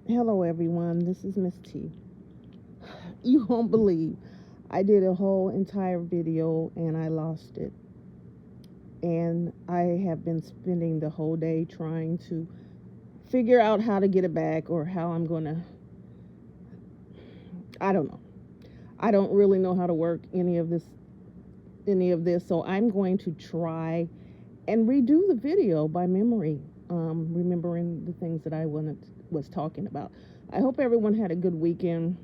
Hello, everyone. This is Miss T. You won't believe I did a whole entire video and I lost it. And I have been spending the whole day trying to figure out how to get it back or how I'm going to. I don't know. I don't really know how to work any of this. So I'm going to try and redo the video by memory, remembering the things that I was talking about. I hope everyone had a good weekend.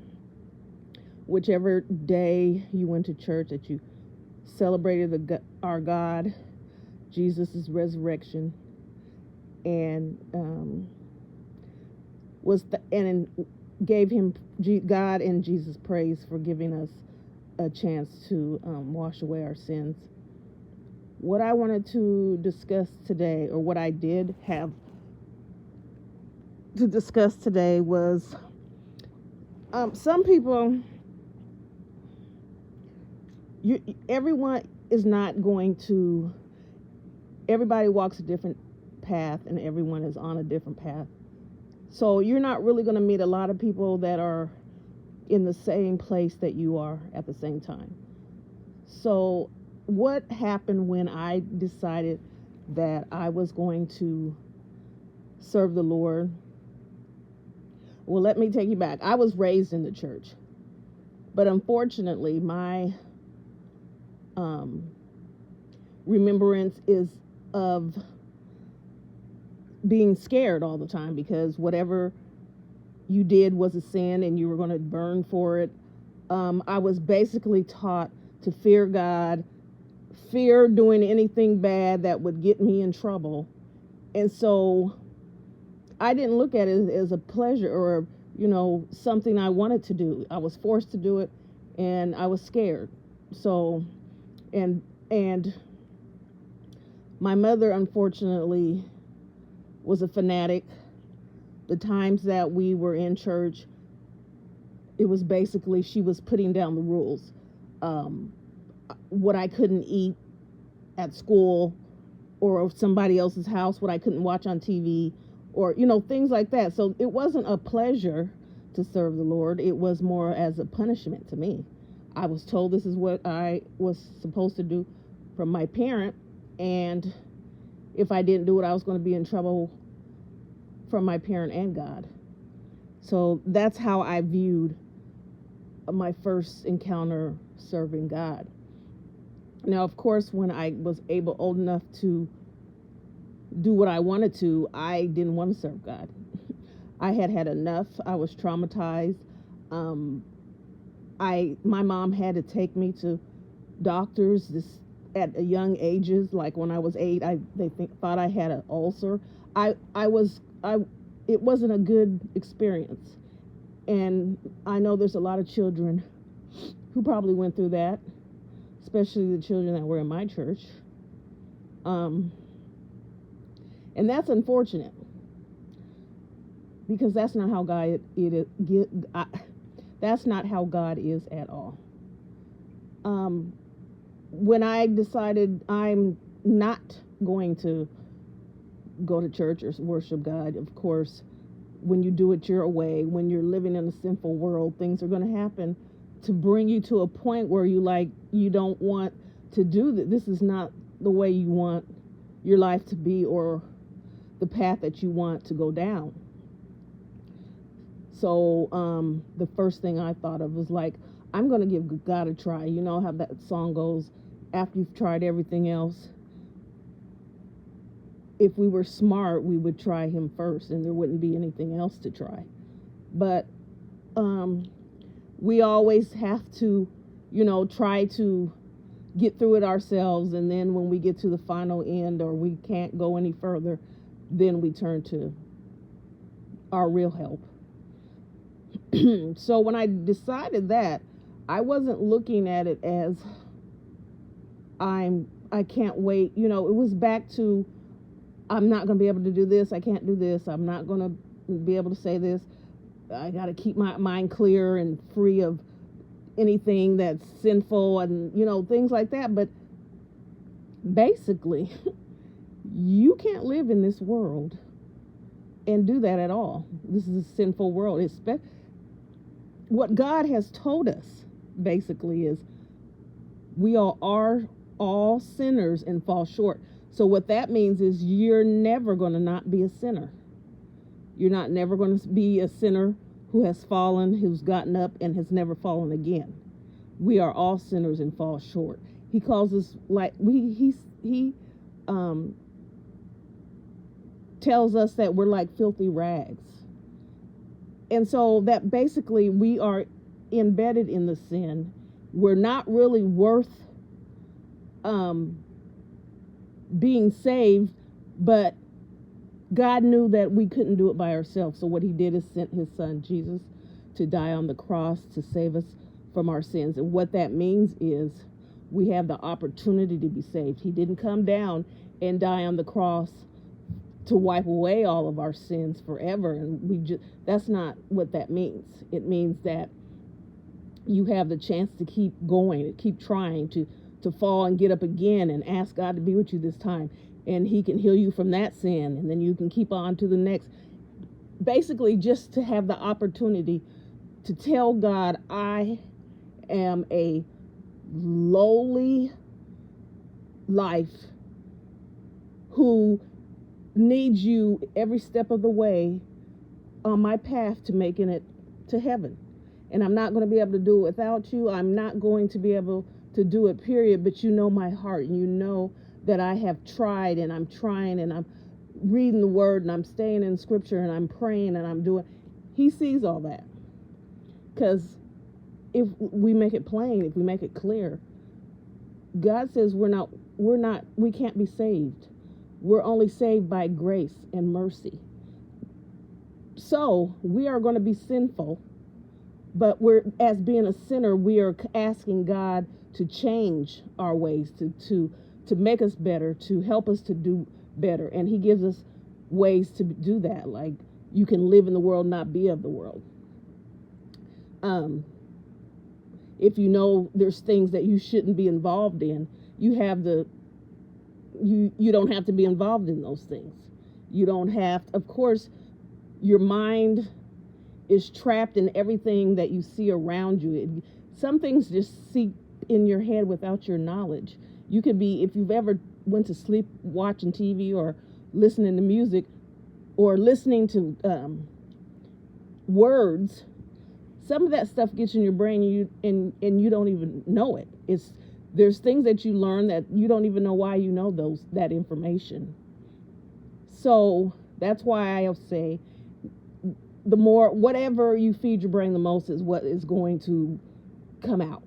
Whichever day you went to church, that you celebrated our God, Jesus' resurrection, and gave him God and Jesus praise for giving us a chance to wash away our sins. What I wanted to discuss today, or what I did have to discuss today, was some people. Everyone is not going to. Everybody walks a different path, and everyone is on a different path. So you're not really going to meet a lot of people that are in the same place that you are at the same time. So what happened when I decided that I was going to serve the Lord? Well, let me take you back. I was raised in the church, but unfortunately, my remembrance is of being scared all the time, because whatever you did was a sin and you were going to burn for it. I was basically taught to fear God, fear doing anything bad that would get me in trouble. And so I didn't look at it as a pleasure or, something I wanted to do. I was forced to do it, and I was scared. So, and my mother, unfortunately, was a fanatic. The times that we were in church, it was basically she was putting down the rules. What I couldn't eat at school or somebody else's house, what I couldn't watch on TV, or, things like that. So it wasn't a pleasure to serve the Lord. It was more as a punishment to me. I was told this is what I was supposed to do from my parent, and if I didn't do it, I was going to be in trouble from my parent and God. So that's how I viewed my first encounter serving God. Now, of course, when I was old enough to do what I wanted to, I didn't want to serve God. I had had enough. I was traumatized. My mom had to take me to doctors at a young ages. Like when I was 8, they thought I had an ulcer. It wasn't a good experience, and I know there's a lot of children who probably went through that, especially the children that were in my church. And that's unfortunate, because that's not how that's not how God is at all. When I decided I'm not going to go to church or worship God, of course, when you do it your way, when you're living in a sinful world, things are going to happen to bring you to a point where you don't want to do that. This is not the way you want your life to be, or the path that you want to go down. So the first thing I thought of was like, I'm going to give God a try. You know how that song goes, after you've tried everything else. If we were smart, we would try him first, and there wouldn't be anything else to try. But we always have to, try to get through it ourselves, and then when we get to the final end, or we can't go any further, then we turn to our real help. So when I decided that, I wasn't looking at it as I can't wait. It was back to, I'm not going to be able to do this. I can't do this. I'm not going to be able to say this. I got to keep my mind clear and free of anything that's sinful and, things like that. But basically, you can't live in this world and do that at all. This is a sinful world. What God has told us basically is we all are all sinners and fall short. So what that means is you're never going to not be a sinner. You're not never going to be a sinner who has fallen, who's gotten up and has never fallen again. We are all sinners and fall short. He calls us like he tells us that we're like filthy rags. And so that basically we are embedded in the sin. We're not really worth being saved, but God knew that we couldn't do it by ourselves. So what he did is sent his son Jesus to die on the cross to save us from our sins. And what that means is we have the opportunity to be saved. He didn't come down and die on the cross to wipe away all of our sins forever. And that's not what that means. It means that you have the chance to keep going, to keep trying, to fall and get up again and ask God to be with you this time. And he can heal you from that sin, and then you can keep on to the next. Basically, just to have the opportunity to tell God, I am a lowly life who needs you every step of the way on my path to making it to heaven. And I'm not going to be able to do it without you. I'm not going to be able to do it, period. But you know my heart, and you know that I have tried, and I'm trying, and I'm reading the word, and I'm staying in scripture, and I'm praying, and I'm doing. He sees all that. Because if we make it plain, if we make it clear, God says we can't be saved. We're only saved by grace and mercy. So we are going to be sinful, but as being a sinner, we are asking God to change our ways, to make us better, to help us to do better. And he gives us ways to do that. Like, you can live in the world, not be of the world. If you know there's things that you shouldn't be involved in, you don't have to be involved in those things. You don't have, of course, your mind is trapped in everything that you see around you. Some things just seep in your head without your knowledge. You could be, if you've ever went to sleep watching TV or listening to music or listening to words, some of that stuff gets in your brain and you don't even know it. There's things that you learn that you don't even know why you know that information. So that's why I'll say the more, whatever you feed your brain the most is what is going to come out.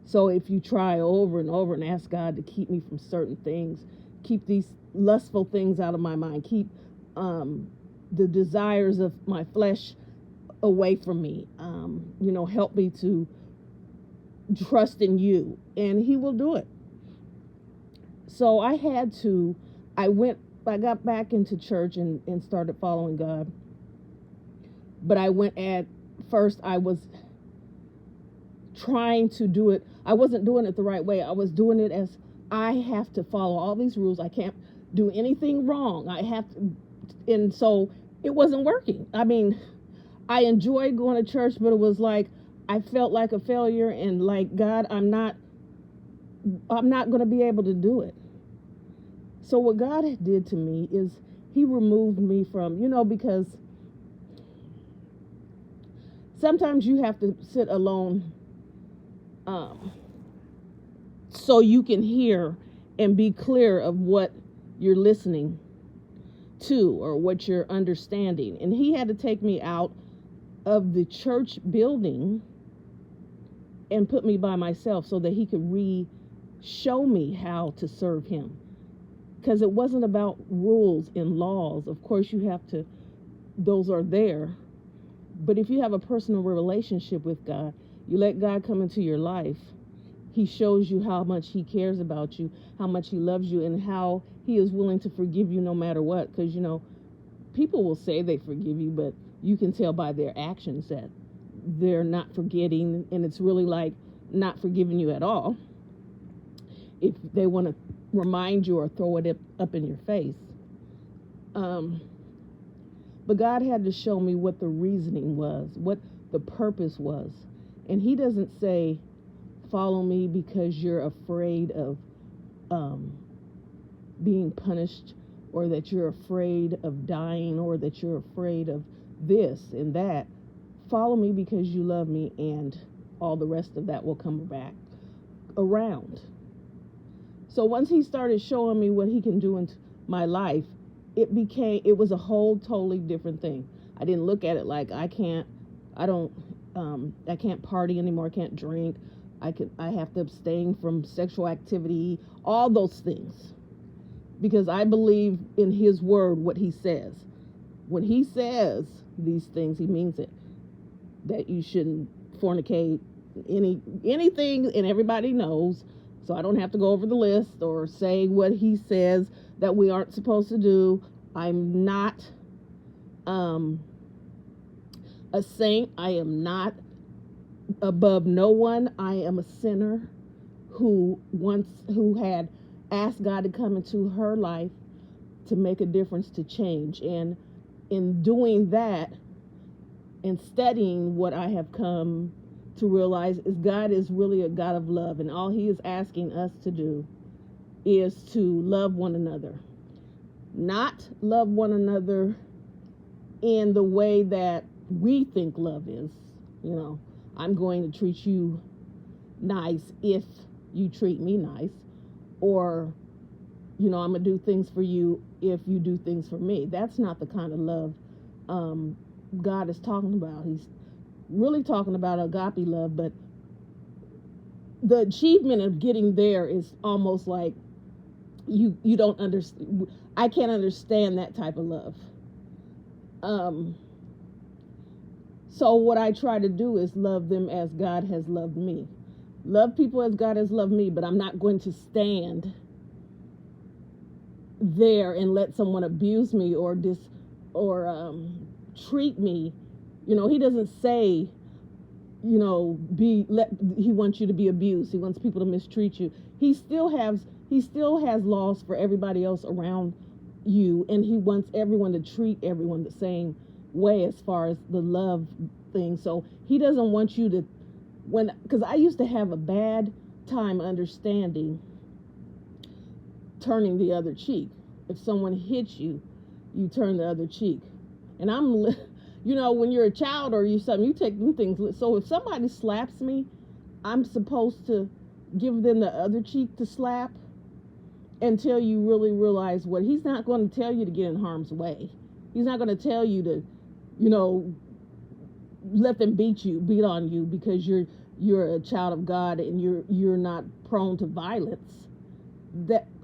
So if you try over and over and ask God to keep me from certain things, keep these lustful things out of my mind, keep the desires of my flesh away from me, help me to trust in you, and he will do it. So I got back into church and started following God. But at first I was trying to do it. I wasn't doing it the right way. I was doing it as I have to follow all these rules. I can't do anything wrong. I have to, and so it wasn't working. I mean, I enjoyed going to church, but it was like I felt like a failure, and like, God, I'm not going to be able to do it. So what God did to me is he removed me from, because sometimes you have to sit alone so you can hear and be clear of what you're listening to or what you're understanding. And he had to take me out of the church building and put me by myself so that he could show me how to serve him. Because it wasn't about rules and laws. Of course, those are there. But if you have a personal relationship with God, you let God come into your life, he shows you how much he cares about you, how much he loves you, and how he is willing to forgive you no matter what. Because, people will say they forgive you, but you can tell by their actions that they're not forgetting, and it's really like not forgiving you at all if they want to remind you or throw it up in your face. But God had to show me what the reasoning was, what the purpose was. And he doesn't say, follow me because you're afraid of being punished, or that you're afraid of dying, or that you're afraid of this and that. Follow me because you love me, and all the rest of that will come back around. So once he started showing me what he can do in my life, it was a whole totally different thing. I didn't look at it like I can't party anymore, I can't drink, I have to abstain from sexual activity, all those things. Because I believe in his word, what he says. When he says these things, he means it. That you shouldn't fornicate, anything, and everybody knows. So I don't have to go over the list or say what he says that we aren't supposed to do. I'm not a saint. I am not above no one. I am a sinner who had asked God to come into her life to make a difference, to change. And in doing that and studying, what I have come to realize is God is really a God of love, and all he is asking us to do is to love one another. Not love one another in the way that we think love is. I'm going to treat you nice if you treat me nice, or I'm gonna do things for you if you do things for me. That's not the kind of love God is talking about. He's really talking about agape love, but the achievement of getting there is almost like you don't understand. I can't understand that type of love. So what I try to do is love them as God has loved me. Love people as God has loved me, but I'm not going to stand there and let someone abuse me or treat me. He doesn't say, he wants you to be abused. He wants people to mistreat you. He still has laws for everybody else around you, and he wants everyone to treat everyone the same way as far as the love thing. So he doesn't want you to, because I used to have a bad time understanding turning the other cheek. If someone hits you, you turn the other cheek. And when you're a child or you take them things. So if somebody slaps me, I'm supposed to give them the other cheek to slap until you really realize what he's not going to tell you to get in harm's way. He's not going to tell you to, let them beat on you because you're a child of God and you're not prone to violence.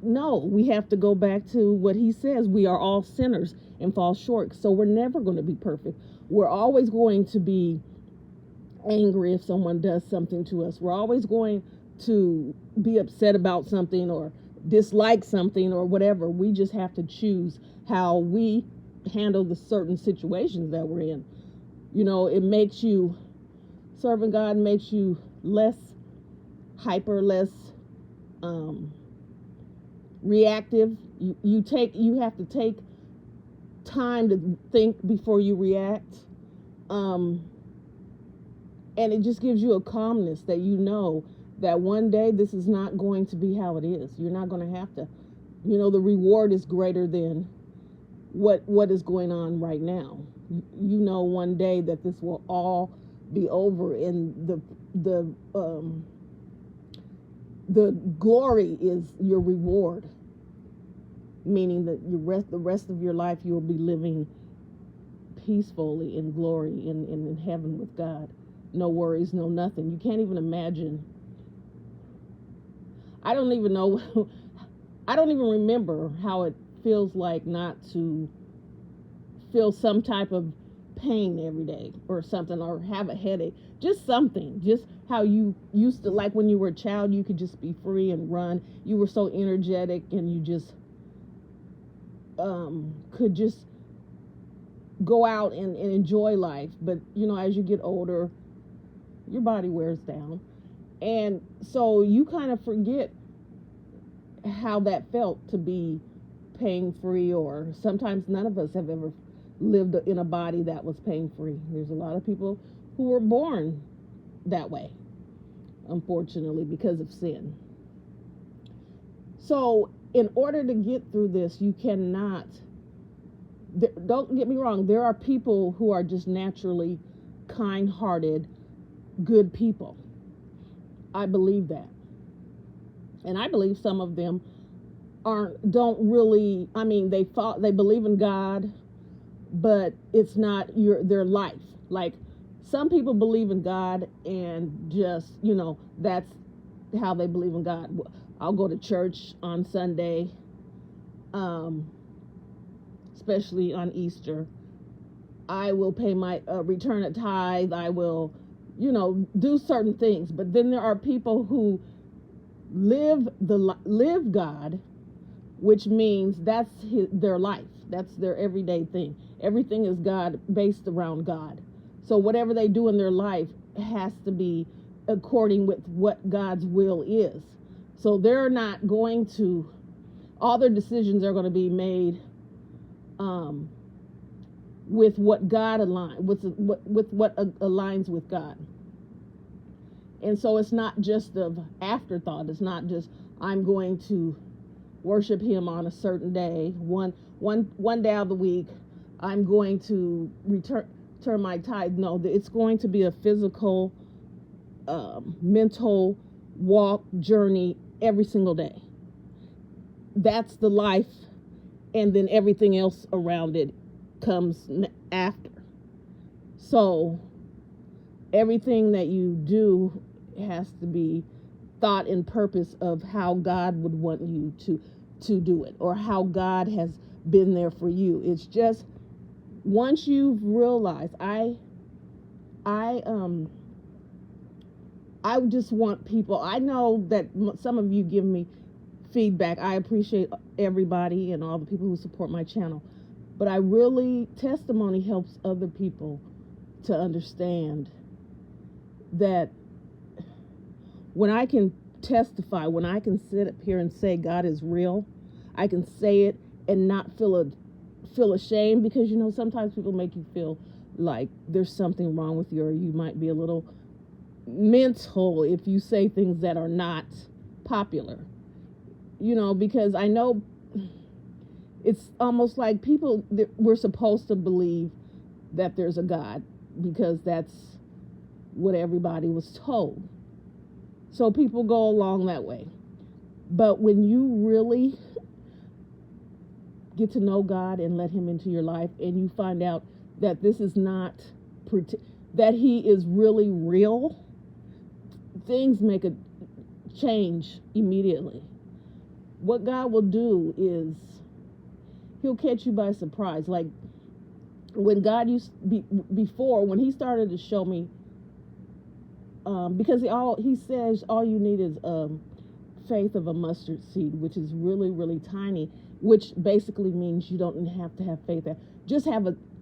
No, we have to go back to what he says. We are all sinners and fall short. So we're never going to be perfect. We're always going to be angry if someone does something to us. We're always going to be upset about something or dislike something or whatever. We just have to choose how we handle the certain situations that we're in. It makes you, serving God makes you less hyper, less reactive. You have to take time to think before you react. And it just gives you a calmness that that one day this is not going to be how it is. You're not going to have to, the reward is greater than what is going on right now. One day that this will all be over, and the glory is your reward, meaning that the rest of your life you will be living peacefully in glory in heaven with God. No worries, no nothing. You can't even imagine. I don't even remember how it feels like not to feel some type of pain every day or something, or have a headache, just something, just how you used to, like when you were a child, you could just be free and run. You were so energetic and you just could just go out and enjoy life. But as you get older, your body wears down, and so you kind of forget how that felt to be pain free, or sometimes none of us have ever lived in a body that was pain-free. There's a lot of people who were born that way, unfortunately, because of sin. So in order to get through this, you cannot, don't get me wrong, there are people who are just naturally kind-hearted, good people. I believe that. And I believe some of them don't really, they believe in God, but it's not their life. Like, some people believe in God and just, that's how they believe in God. I'll go to church on Sunday, especially on Easter. I will pay my return a tithe. I will, do certain things. But then there are people who live God, which means that's their life. That's their everyday thing. Everything is God, based around God. So whatever they do in their life has to be according with what God's will is. So they're not going to, all their decisions are going to be made with what God aligns with what aligns with God. And so it's not just of afterthought. It's not just, I'm going to worship him on a certain day, one day of the week, I'm going to return my tithe. No, it's going to be a physical, mental walk journey every single day. That's the life, and then everything else around it comes after. So everything that you do has to be thought and purpose of how God would want you to do it, or how God has been there for you. It's just, once you've realized, I just want people, I know that some of you give me feedback. I appreciate everybody and all the people who support my channel, but testimony helps other people to understand that when I can testify, when I can sit up here and say God is real, I can say it and not feel ashamed, because sometimes people make you feel like there's something wrong with you, or you might be a little mental if you say things that are not popular, because I know it's almost like we're supposed to believe that there's a God because that's what everybody was told. So people go along that way. But when you really get to know God and let him into your life, and you find out that this is not, that he is really real, things make a change immediately. What God will do is he'll catch you by surprise. Like when God before, when he started to show me, because he says all you need is faith of a mustard seed, which is really, really tiny, which basically means you don't have to have faith. Just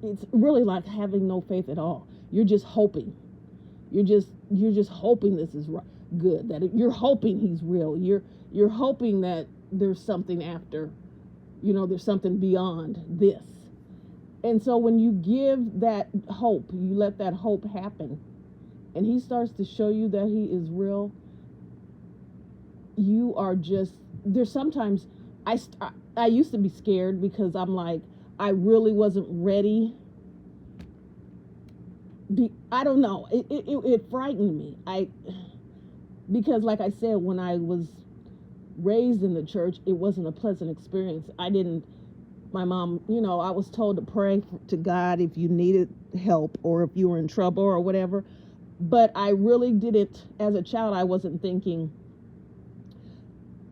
it's really like having no faith at all. You're just hoping. You're just hoping this is good, that you're hoping he's real. You're hoping that there's something after, there's something beyond this. And so when you give that hope, you let that hope happen, and he starts to show you that he is real, you are just, there's sometimes, I used to be scared because I'm like, I really wasn't ready. I don't know, it frightened me. Because like I said, when I was raised in the church, it wasn't a pleasant experience. My mom, I was told to pray to God if you needed help or if you were in trouble or whatever. But I really didn't, as a child, I wasn't thinking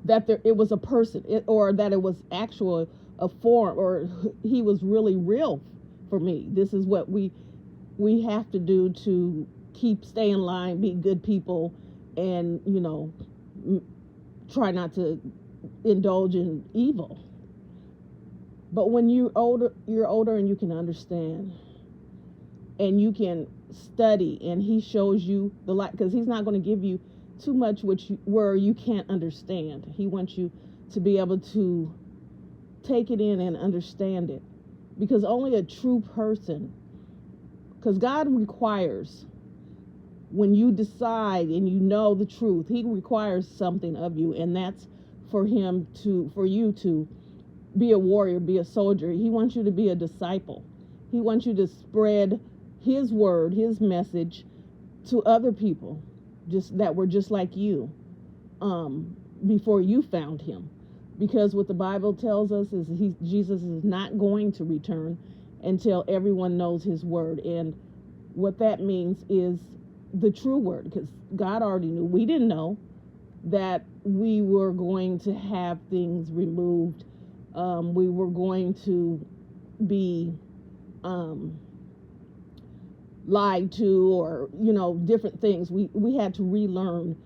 that it was a person, or that it was actual a form, or he was really real for me. This is what we have to do to stay in line, be good people, and try not to indulge in evil. But when you're older and you can understand, and you can study, and he shows you the light, because he's not going to give you too much where you can't understand. He wants you to be able to take it in and understand it. because only a true person, because God requires, when you decide and you know the truth, he requires something of you, and that's for you to be a warrior, be a soldier. He wants you to be a disciple. He wants you to spread his word, his message to other people just that were just like you, before you found him. Because what the Bible tells us is Jesus is not going to return until everyone knows his word. And what that means is the true word, because God already knew. We didn't know that we were going to have things removed. We were going to be lied to, or different things. We had to relearn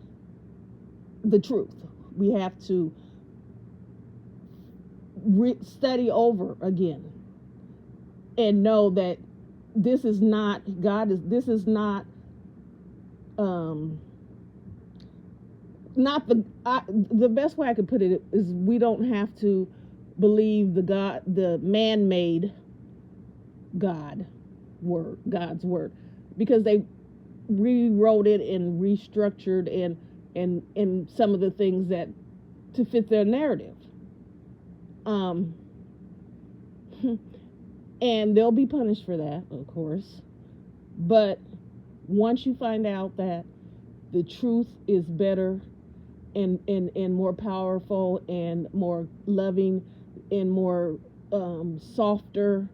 the truth. We have to study over again and know that this is not not the best way I could put it is, we don't have to believe the man-made God's word, because they rewrote it and restructured and some of the things that to fit their narrative. And they'll be punished for that, of course. But once you find out that the truth is better and more powerful and more loving and more softer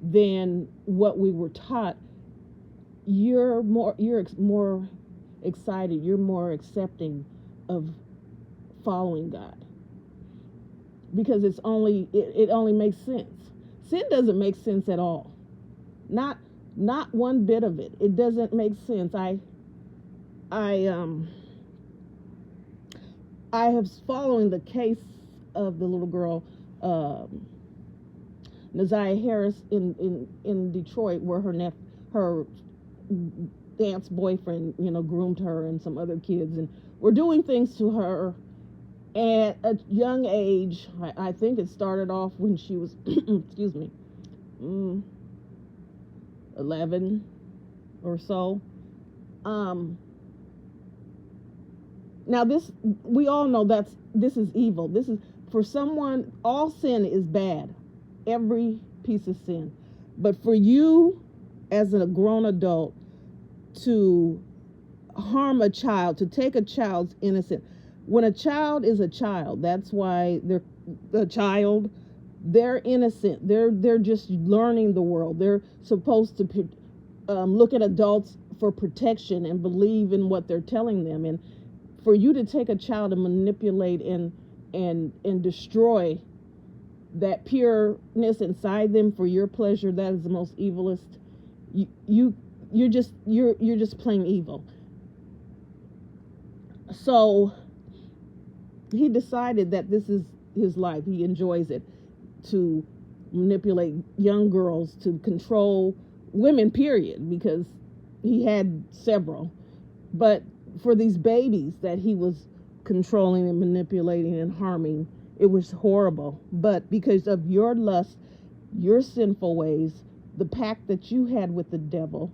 than what we were taught, you're more excited, you're more accepting of following God, because it only makes sense. Sin doesn't make sense at all. Not one bit of it. It doesn't make sense. I have following the case of the little girl, Naziah Harris in Detroit, where her aunt's boyfriend, groomed her and some other kids, and were doing things to her at a young age. I think it started off when she was, 11 or so. Now we all know this is evil. This is, for someone, all sin is bad. Every piece of sin. But for you as a grown adult to harm a child, to take a child's innocence, when a child is a child, that's why they're a child. They're innocent. They're just learning the world. They're supposed to look at adults for protection and believe in what they're telling them. And for you to take a child and manipulate and destroy that pureness inside them for your pleasure, that is the most evilest. You're just plain evil. So he decided that this is his life. He enjoys it, to manipulate young girls, to control women, period, because he had several. But for these babies that he was controlling and manipulating and harming, it was horrible. But because of your lust, your sinful ways, the pact that you had with the devil,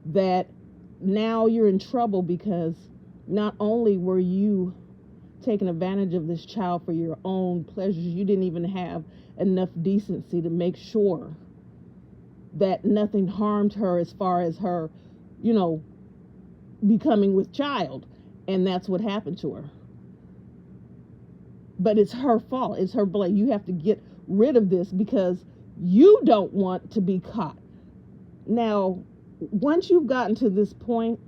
that now you're in trouble, because not only were you taking advantage of this child for your own pleasures, you didn't even have enough decency to make sure that nothing harmed her as far as her, becoming with child. And that's what happened to her. But it's her fault. It's her blame. You have to get rid of this because you don't want to be caught. Now, once you've gotten to this point,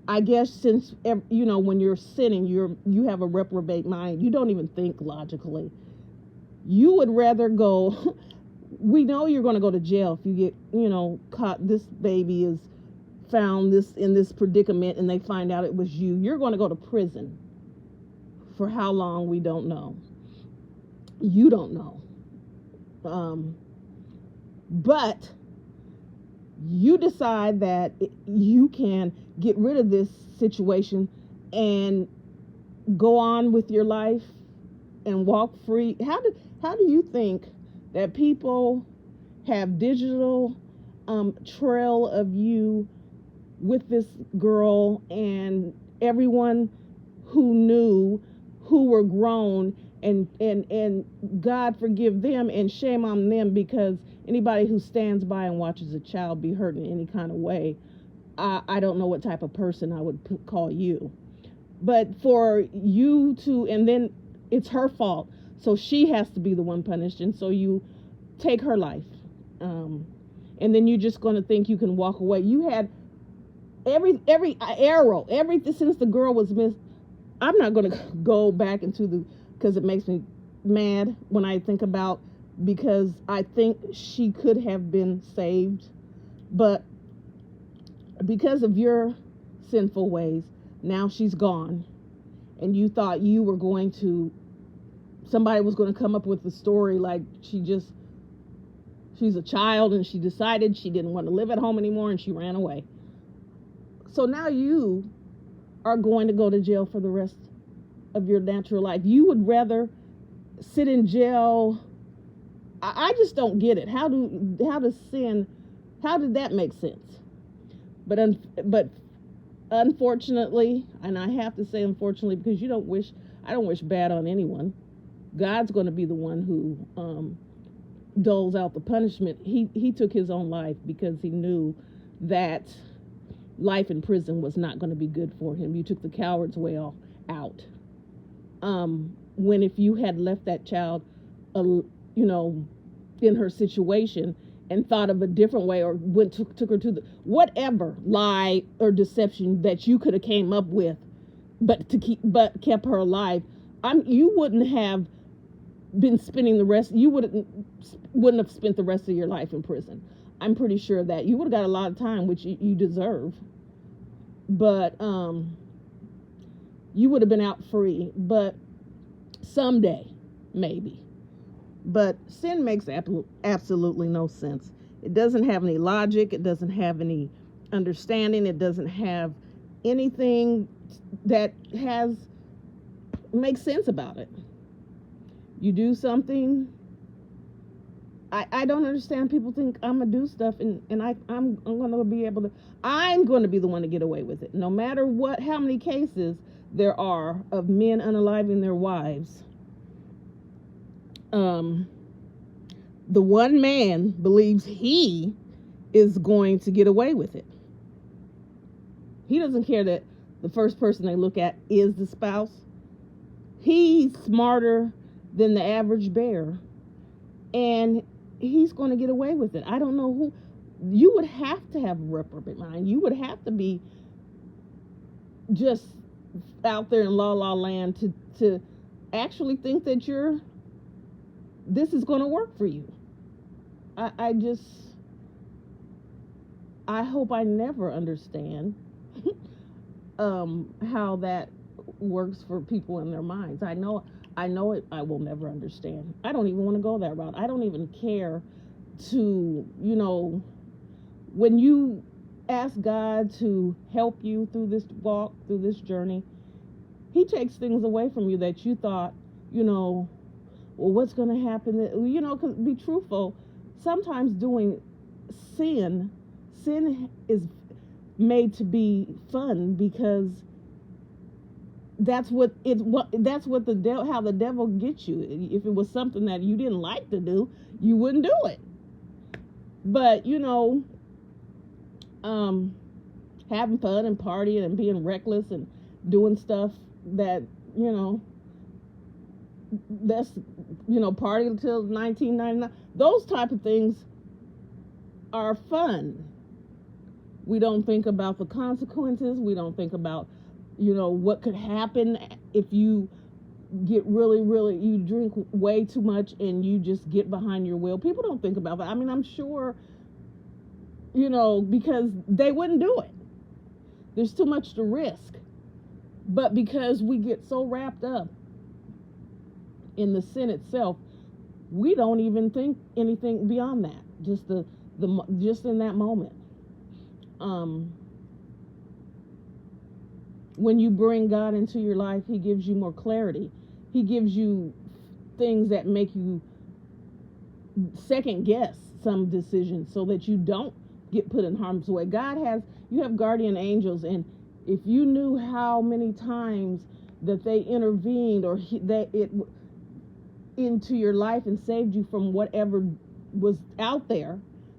I guess, since, when you're sinning, you have a reprobate mind. You don't even think logically. You would rather go, we know you're going to go to jail if you get, caught. This baby is found in this predicament and they find out it was you. You're going to go to prison. For how long, we don't know. You don't know. But you decide that you can get rid of this situation and go on with your life and walk free. How do you think that people have digital trail of you with this girl, and everyone who knew, who were grown, and God forgive them and shame on them, because anybody who stands by and watches a child be hurt in any kind of way, I don't know what type of person I would call you. But for you to, and then it's her fault, so she has to be the one punished, and so you take her life, and then you're just going to think you can walk away. You had every arrow, everything since the girl was missed. I'm not going to go back into the, because it makes me mad when I think about, because I think she could have been saved, but because of your sinful ways, now she's gone. And you thought you were going to, somebody was going to come up with the story like she's a child and she decided she didn't want to live at home anymore and she ran away. So now you are going to go to jail for the rest of your natural life. You would rather sit in jail. I just don't get it. How did that make sense? But unfortunately, and I have to say unfortunately, because I don't wish bad on anyone. God's going to be the one who doles out the punishment. He took his own life because he knew that life in prison was not going to be good for him. You took the coward's way out. When if you had left that child, in her situation and thought of a different way, or took her to the whatever lie or deception that you could have came up with, but kept her alive, you wouldn't have been spending you wouldn't have spent the rest of your life in prison. I'm pretty sure that you would have got a lot of time, which you deserve, but you would have been out free, but someday, maybe. But sin makes absolutely no sense. It doesn't have any logic. It doesn't have any understanding. It doesn't have anything that makes sense about it. You do something. I don't understand. People think I'm gonna do stuff, and I'm gonna be able to. I'm going to be the one to get away with it, no matter how many cases there are of men unaliving their wives. The one man believes he is going to get away with it. He doesn't care that the first person they look at is the spouse. He's smarter than the average bear, and he's going to get away with it. I don't know who. You would have to have a reprobate mind. You would have to be just out there in la la land to actually think that this is going to work for you. I hope I never understand how that works for people in their minds. I know it. I will never understand. I don't even want to go that route. I don't even care to, when you ask God to help you through this walk, through this journey, he takes things away from you that you thought, well, what's going to happen? Because be truthful, sometimes doing sin is made to be fun, because that's what the devil, how the devil gets you. If it was something that you didn't like to do, you wouldn't do it. But having fun and partying and being reckless and doing stuff that that's party until 1999, those type of things are fun. We don't think about the consequences. We don't think about what could happen if you get really, you drink way too much and you just get behind your will. People don't think about that. I mean, I'm sure because they wouldn't do it. There's too much to risk. But because we get so wrapped up in the sin itself, we don't even think anything beyond that. Just just in that moment. When you bring God into your life, he gives you more clarity. He gives you things that make you second guess some decisions so that you don't get put in harm's way. You have guardian angels, and if you knew how many times that they intervened into your life and saved you from whatever was out there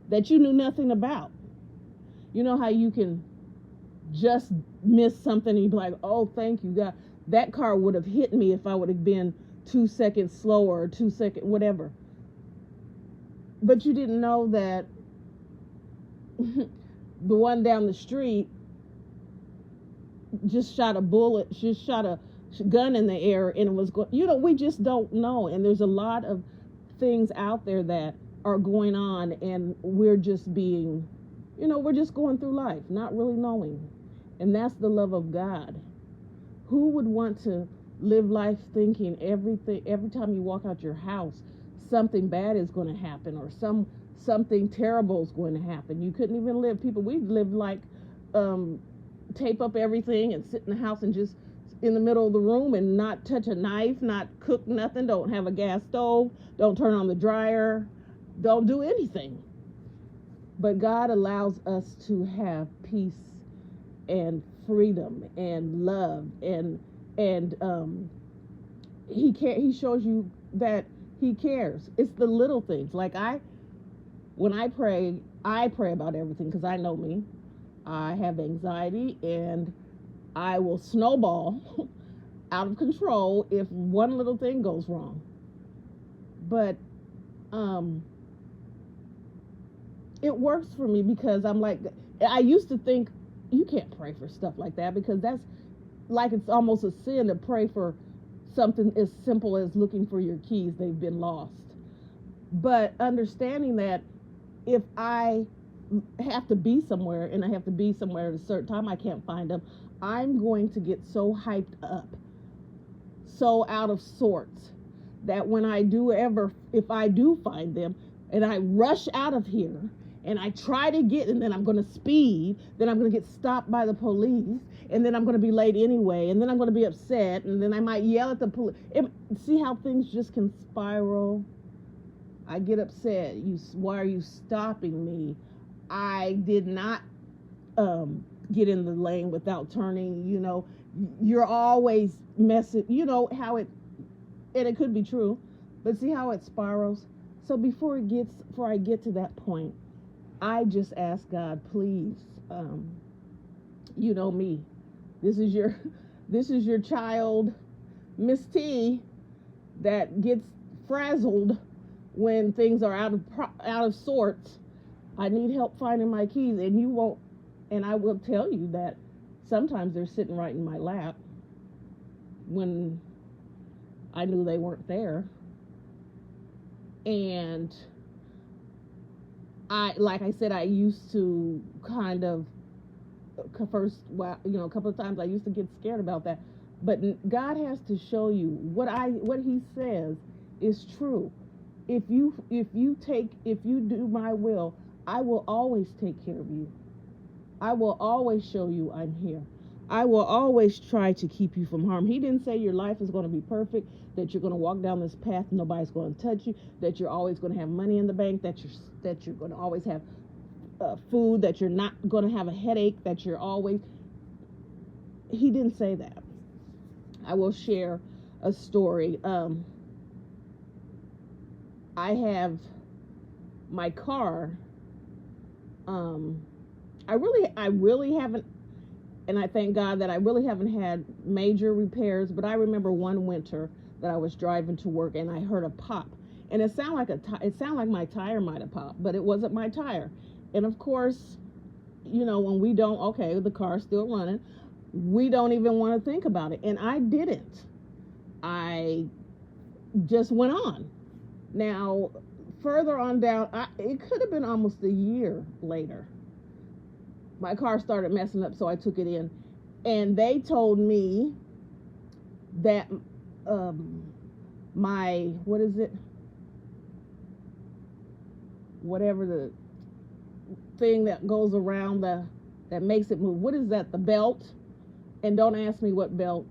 that you knew nothing about. You know how you can just miss something and you be like, oh, thank you, God. That car would have hit me if I would have been 2 seconds slower or 2 seconds, whatever. But you didn't know that the one down the street just shot a gun in the air, and it was we just don't know. And there's a lot of things out there that are going on, and we're just we're just going through life not really knowing. And that's the love of God. Who would want to live life thinking every time you walk out your house something bad is going to happen, or something terrible is going to happen? You couldn't even live. We live like tape up everything and sit in the house and just in the middle of the room and not touch a knife, not cook nothing, don't have a gas stove, don't turn on the dryer, don't do anything. But God allows us to have peace and freedom and love, and he shows you that he cares. It's the little things. Like when I pray about everything, because I know me. I have anxiety, and I will snowball out of control if one little thing goes wrong. But it works for me, because I'm like, I used to think you can't pray for stuff like that, because that's like, it's almost a sin to pray for something as simple as looking for your keys, they've been lost. But understanding that if I have to be somewhere, and I have to be somewhere at a certain time, I can't find them, I'm going to get so hyped up, so out of sorts, that if I do find them and I rush out of here and I try to and then I'm going to speed, then I'm going to get stopped by the police, and then I'm going to be late anyway, and then I'm going to be upset, and then I might yell at the police. See how things just can spiral? I get upset. Why are you stopping me? I did not get in the lane without turning. You're always messing. How it, and it could be true, but see how it spirals. So before I get to that point, I just ask God, please, you know me. This is your child, Miss T, that gets frazzled when things are out of sorts. I need help finding my keys, and I will tell you that sometimes they're sitting right in my lap when I knew they weren't there. And like I said, I used to kind of a couple of times I used to get scared about that. But God has to show you what he says is true. If you do my will, I will always take care of you. I will always show you I'm here. I will always try to keep you from harm. He didn't say your life is going to be perfect, that you're going to walk down this path, nobody's going to touch you, that you're always going to have money in the bank, that you're going to always have food, that you're not going to have a headache, that you're always... He didn't say that. I will share a story. I have my car. I really haven't, and I thank God that I really haven't had major repairs, but I remember one winter that I was driving to work and I heard a pop, and it sounded like my tire might have popped, but it wasn't my tire. And of course, when we don't, the car's still running, we don't even want to think about it. And I didn't. I just went on. Now, further on down, it could have been almost a year later, my car started messing up, so I took it in. And they told me that whatever the thing that goes around that makes it move, what is that, the belt? And don't ask me what belt.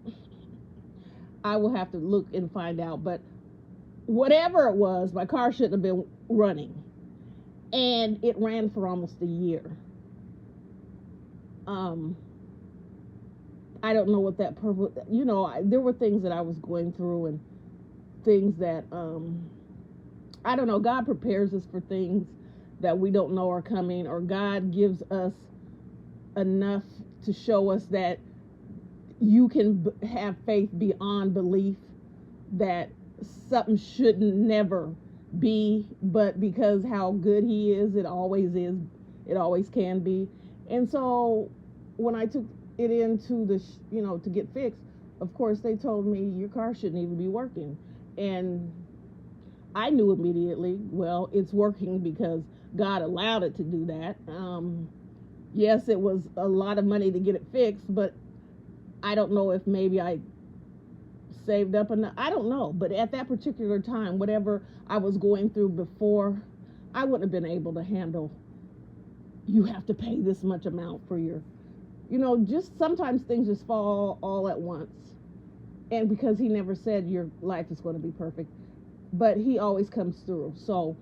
I will have to look and find out. But whatever it was, my car shouldn't have been running. and it ran for almost a year. Um, I don't know what that purpose. There were things that I was going through and things that I don't know. God prepares us for things that we don't know are coming, or God gives us enough to show us that you can have faith beyond belief, that something shouldn't never be, but because how good He is, it always can be. And so when I took it into to get fixed, of course they told me your car shouldn't even be working. And I knew immediately, well, it's working because God allowed it to do that. Yes, it was a lot of money to get it fixed, but I don't know if maybe I saved up enough. I don't know. But at that particular time, whatever I was going through before, I wouldn't have been able to handle, you have to pay this much amount for your, just sometimes things just fall all at once. And because He never said your life is going to be perfect, but He always comes through. So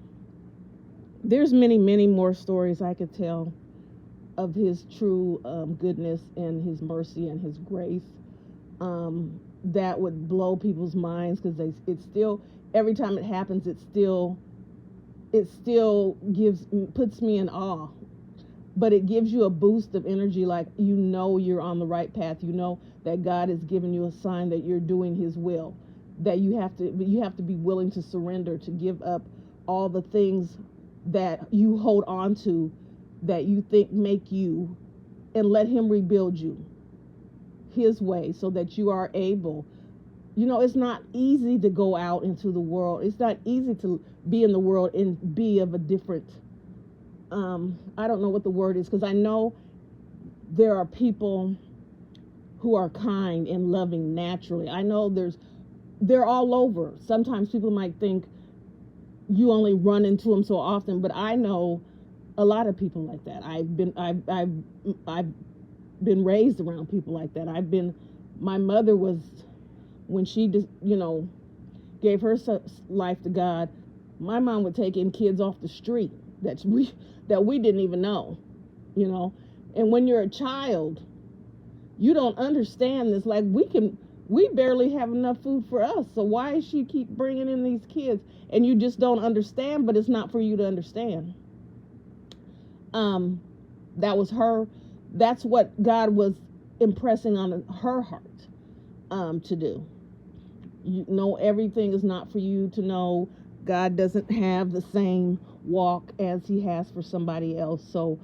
there's many, many more stories I could tell of His true goodness and His mercy and His grace that would blow people's minds, because it's still, every time it happens, it still puts me in awe. But it gives you a boost of energy, like you're on the right path. That God has given you a sign that you're doing His will. That you have to be willing to surrender, to give up all the things that you hold on to that you think make you, and let Him rebuild you His way, so that you are able. It's not easy to go out into the world. It's not easy to be in the world and be of a different, I don't know what the word is, because I know there are people who are kind and loving naturally. I know they're all over. Sometimes people might think you only run into them so often, but I know a lot of people like that. I've been raised around people like that. My mother was, when she just, gave her life to God, my mom would take in kids off the street that we didn't even know, And when you're a child, you don't understand this. Like, we barely have enough food for us. So why does she keep bringing in these kids? And you just don't understand, but it's not for you to understand. That was her. That's what God was impressing on her heart to do. Everything is not for you to know. God doesn't have the same walk as He has for somebody else. So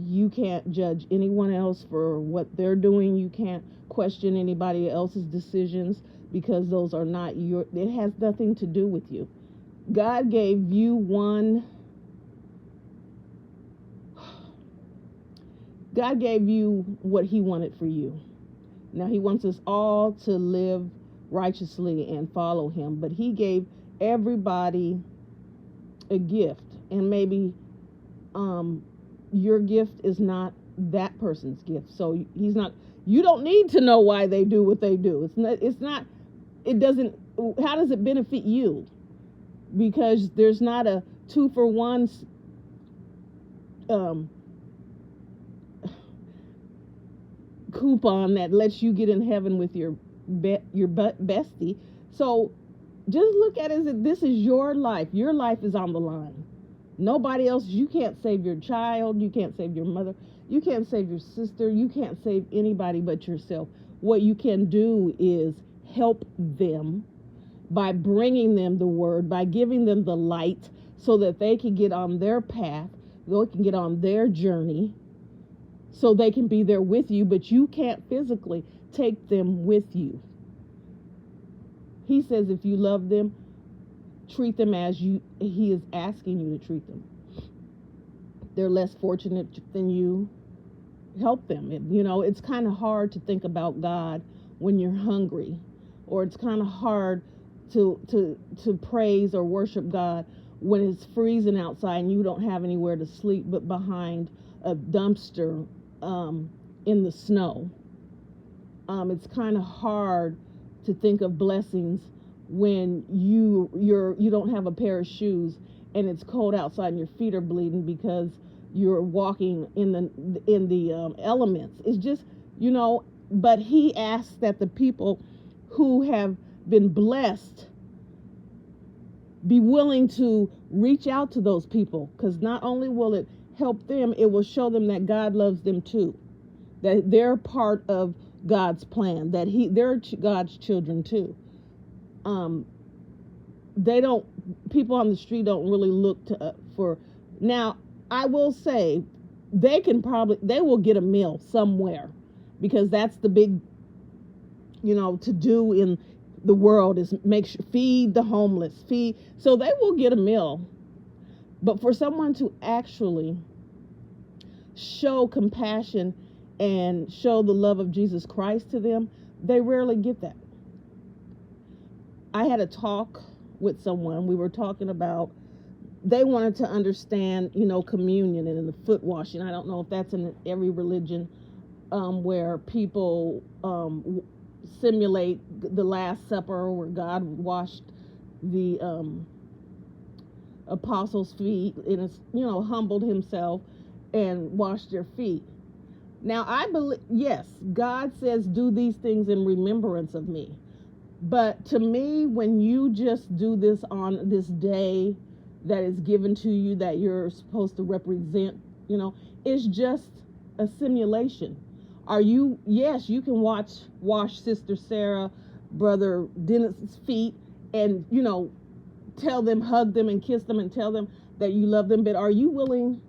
you can't judge anyone else for what they're doing. You can't question anybody else's decisions, because those are not it has nothing to do with you. God gave you God gave you what He wanted for you. Now He wants us all to live righteously and follow Him, but He gave everybody a gift, and maybe your gift is not that person's gift. So you don't need to know why they do what they do. How does it benefit you? Because there's not a 2-for-1 coupon that lets you get in heaven with your bestie. So just look at it as if this is your life. Your life is on the line. Nobody else. You can't save your child. You can't save your mother. You can't save your sister. You can't save anybody but yourself. What you can do is help them by bringing them the word, by giving them the light, so that they can get on their path, they can get on their journey, so they can be there with you, but you can't physically take them with you. He says if you love them, treat them as He is asking you to treat them. They're less fortunate than you. Help them. It's kind of hard to think about God when you're hungry, or it's kind of hard to praise or worship God when it's freezing outside and you don't have anywhere to sleep but behind a dumpster in the snow. It's kind of hard to think of blessings when you don't have a pair of shoes and it's cold outside and your feet are bleeding because you're walking in the elements. It's just, but he asks that the people who have been blessed be willing to reach out to those people, because not only will it help them, it will show them that God loves them too, that they're part of God's plan, that they're God's children too. People on the street don't really look for. Now, I will say they will get a meal somewhere, because that's the big, to do in the world is feed the homeless, so they will get a meal. But for someone to actually show compassion and show the love of Jesus Christ to them, they rarely get that. I had a talk with someone. We were talking about, they wanted to understand, communion and the foot washing. I don't know if that's in every religion, where people simulate the Last Supper, where God washed the apostles' feet and humbled himself and washed their feet. Now, I believe, yes, God says, do these things in remembrance of me. But to me, when you just do this on this day that is given to you, that you're supposed to represent, it's just a simulation. Yes, you can wash Sister Sarah, Brother Dennis's feet, and, tell them, hug them and kiss them and tell them that you love them. But are you willing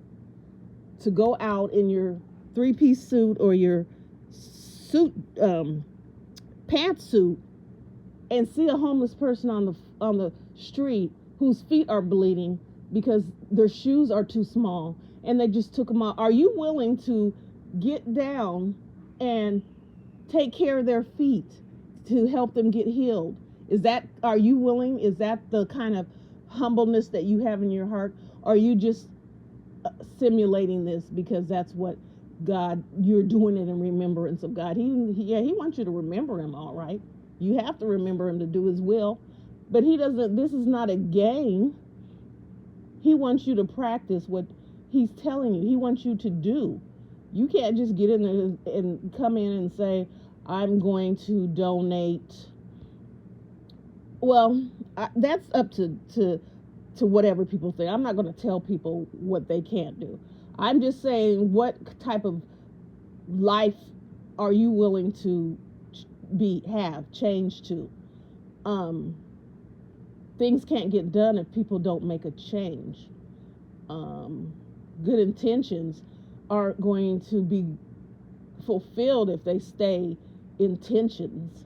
to go out in your 3-piece suit or your suit, pantsuit, and see a homeless person on the street whose feet are bleeding because their shoes are too small and they just took them off? Are you willing to get down and take care of their feet to help them get healed? Are you willing? Is that the kind of humbleness that you have in your heart? Or are you just simulating this because that's what God, you're doing it in remembrance of God? He wants you to remember him, all right. You have to remember him to do his will. But this is not a game. He wants you to practice what he's telling you. He wants you to do. You can't just get in there and come in and say, I'm going to donate. Well, that's up to whatever people think. I'm not going to tell people what they can't do. I'm just saying, what type of life are you willing to have change to? Things can't get done if people don't make a change. Good intentions aren't going to be fulfilled if they stay intentions.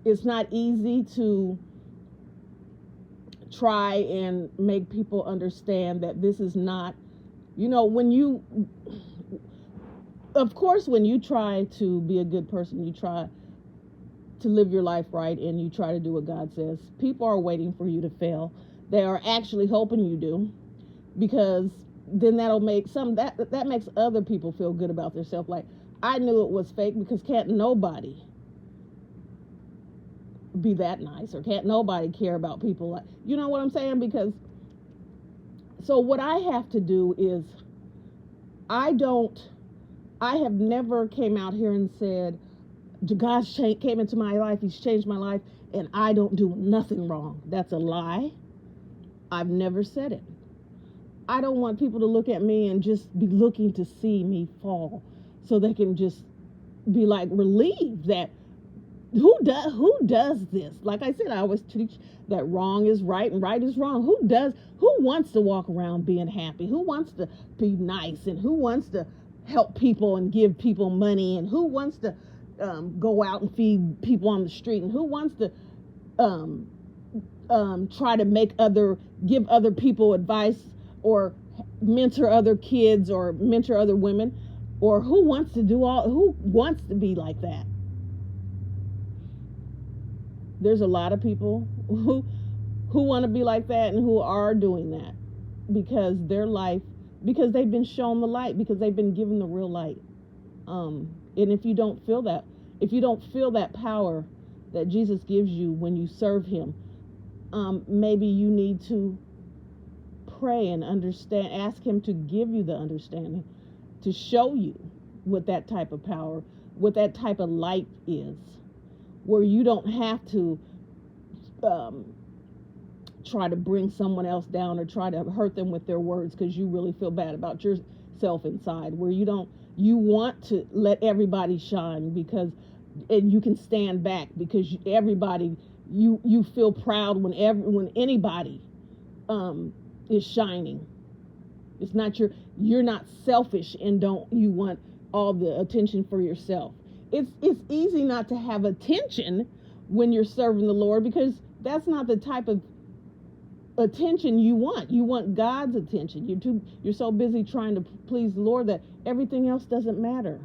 It's not easy to try and make people understand that this is not, of course, when you try to be a good person, you try to live your life right, and you try to do what God says, people are waiting for you to fail. They are actually hoping you do, because then that'll make that makes other people feel good about themselves. Like, I knew it was fake, because can't nobody be that nice, or can't nobody care about people like, you know what I'm saying? Because, so what I have to do is, I have never came out here and said, God came into my life, he's changed my life, and I don't do nothing wrong. That's a lie. I've never said it. I don't want people to look at me and just be looking to see me fall, so they can just be like relieved that who does this? Like I said, I always teach that wrong is right and right is wrong. Who wants to walk around being happy? Who wants to be nice? And who wants to help people and give people money? And who wants to go out and feed people on the street? And who wants to try to give other people advice, or mentor other kids, or mentor other women? Or who wants to be like that? There's a lot of people who want to be like that, and who are doing that because because they've been shown the light, because they've been given the real light. And if you don't feel that power that Jesus gives you when you serve him, maybe you need to pray and understand, ask him to give you the understanding, to show you what that type of power, what that type of light is, where you don't have to try to bring someone else down or try to hurt them with their words because you really feel bad about yourself inside, where you want to let everybody shine because, and you can stand back because everybody, you feel proud when anybody is shining. It's not you're not selfish and you want all the attention for yourself. It's easy not to have attention when you're serving the Lord because that's not the type of attention you want. You want God's attention. You're so busy trying to please the Lord that everything else doesn't matter.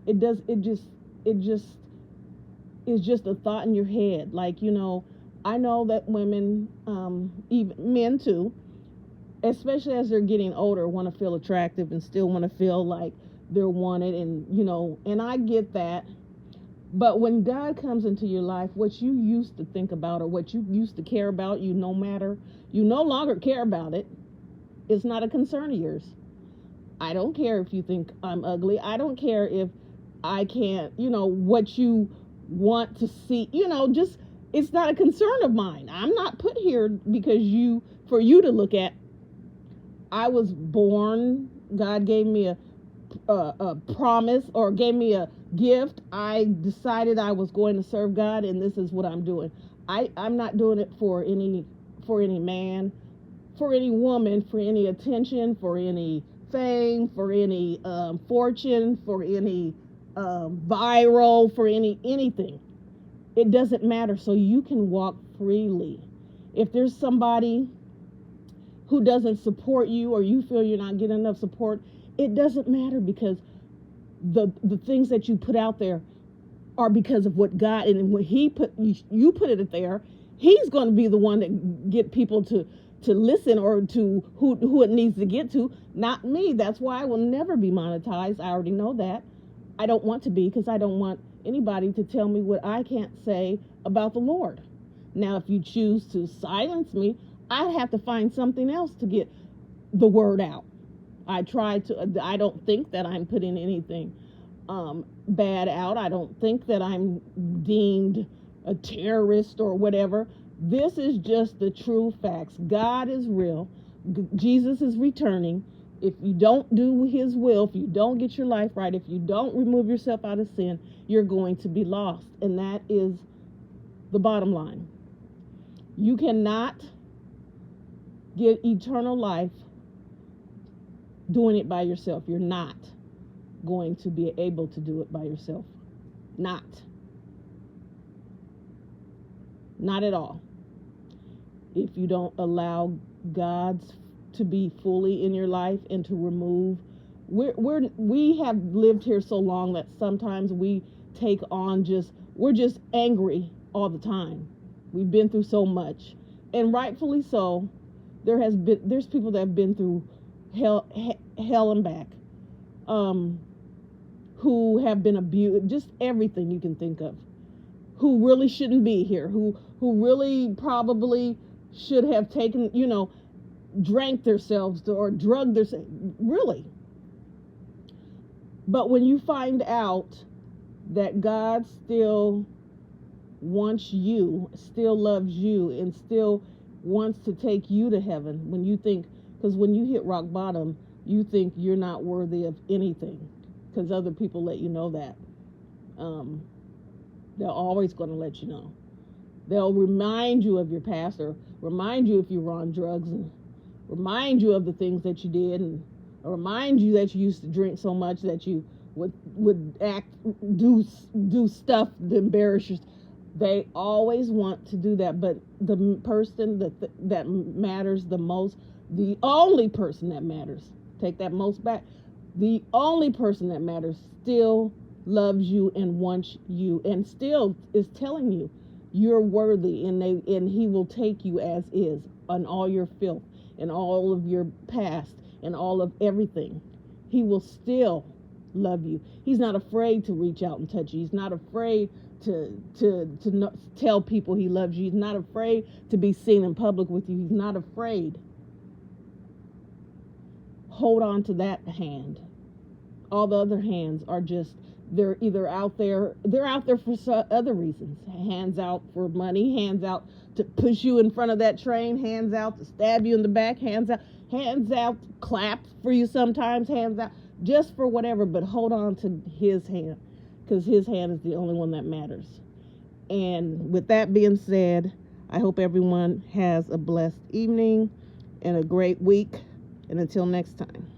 It just is just a thought in your head. Like, I know that women, even men too, especially as they're getting older, want to feel attractive and still want to feel like they're wanted, and I get that. But when God comes into your life, what you used to think about or what you used to care about, you no longer care about it. It's not a concern of yours. I don't care if you think I'm ugly. I don't care if I can't, what you want to see, just, it's not a concern of mine. I'm not put here because for you to look at. I was born, God gave me a promise or gave me a gift. I decided I was going to serve God, and this is what I'm doing. I'm not doing it for any man, for any woman, for any attention, for any fame, for any fortune, for any viral, for anything. It doesn't matter. So you can walk freely. If there's somebody who doesn't support you or you feel you're not getting enough support, it doesn't matter because the things that you put out there are because of what God, and when you put it there, he's going to be the one that get people to listen or to who it needs to get to, not me. That's why I will never be monetized. I already know that. I don't want to be because I don't want anybody to tell me what I can't say about the Lord. Now, if you choose to silence me, I'd have to find something else to get the word out. I don't think that I'm putting anything bad out. I don't think that I'm deemed a terrorist or whatever. This is just the true facts. God is real. Jesus is returning. If you don't do his will, if you don't get your life right, if you don't remove yourself out of sin, you're going to be lost. And that is the bottom line. You cannot get eternal life doing it by yourself. You're not going to be able to do it by yourself. Not at all. If you don't allow God's to be fully in your life and to remove, we have lived here so long that sometimes we take on we're just angry all the time. We've been through so much, and rightfully so. There's people that have been through hell and back, who have been abused, just everything you can think of, who really shouldn't be here, who really probably should have taken, drank themselves or drugged themselves, really. But when you find out that God still wants you, still loves you, and still wants to take you to heaven, when you think, because when you hit rock bottom, you think you're not worthy of anything, because other people let you know that. They're always going to let you know. They'll remind you of your past, or remind you if you were on drugs, and remind you of the things that you did, and remind you that you used to drink so much that you would do stuff to embarrass yourself. They always want to do that, but the person that matters the most, the only person that matters, take that most back, the only person that matters still loves you and wants you and still is telling you you're worthy, and he will take you as is, on all your filth and all of your past and all of everything. He will still love you. He's not afraid to reach out and touch you. He's not afraid tell people he loves you. He's not afraid to be seen in public with you. He's not afraid. Hold on to that hand. All the other hands are just, they're either out there, for other reasons. Hands out for money, hands out to push you in front of that train, hands out to stab you in the back, hands out, clap for you sometimes, hands out, just for whatever, but hold on to his hand, because his hand is the only one that matters. And with that being said, I hope everyone has a blessed evening and a great week. And until next time.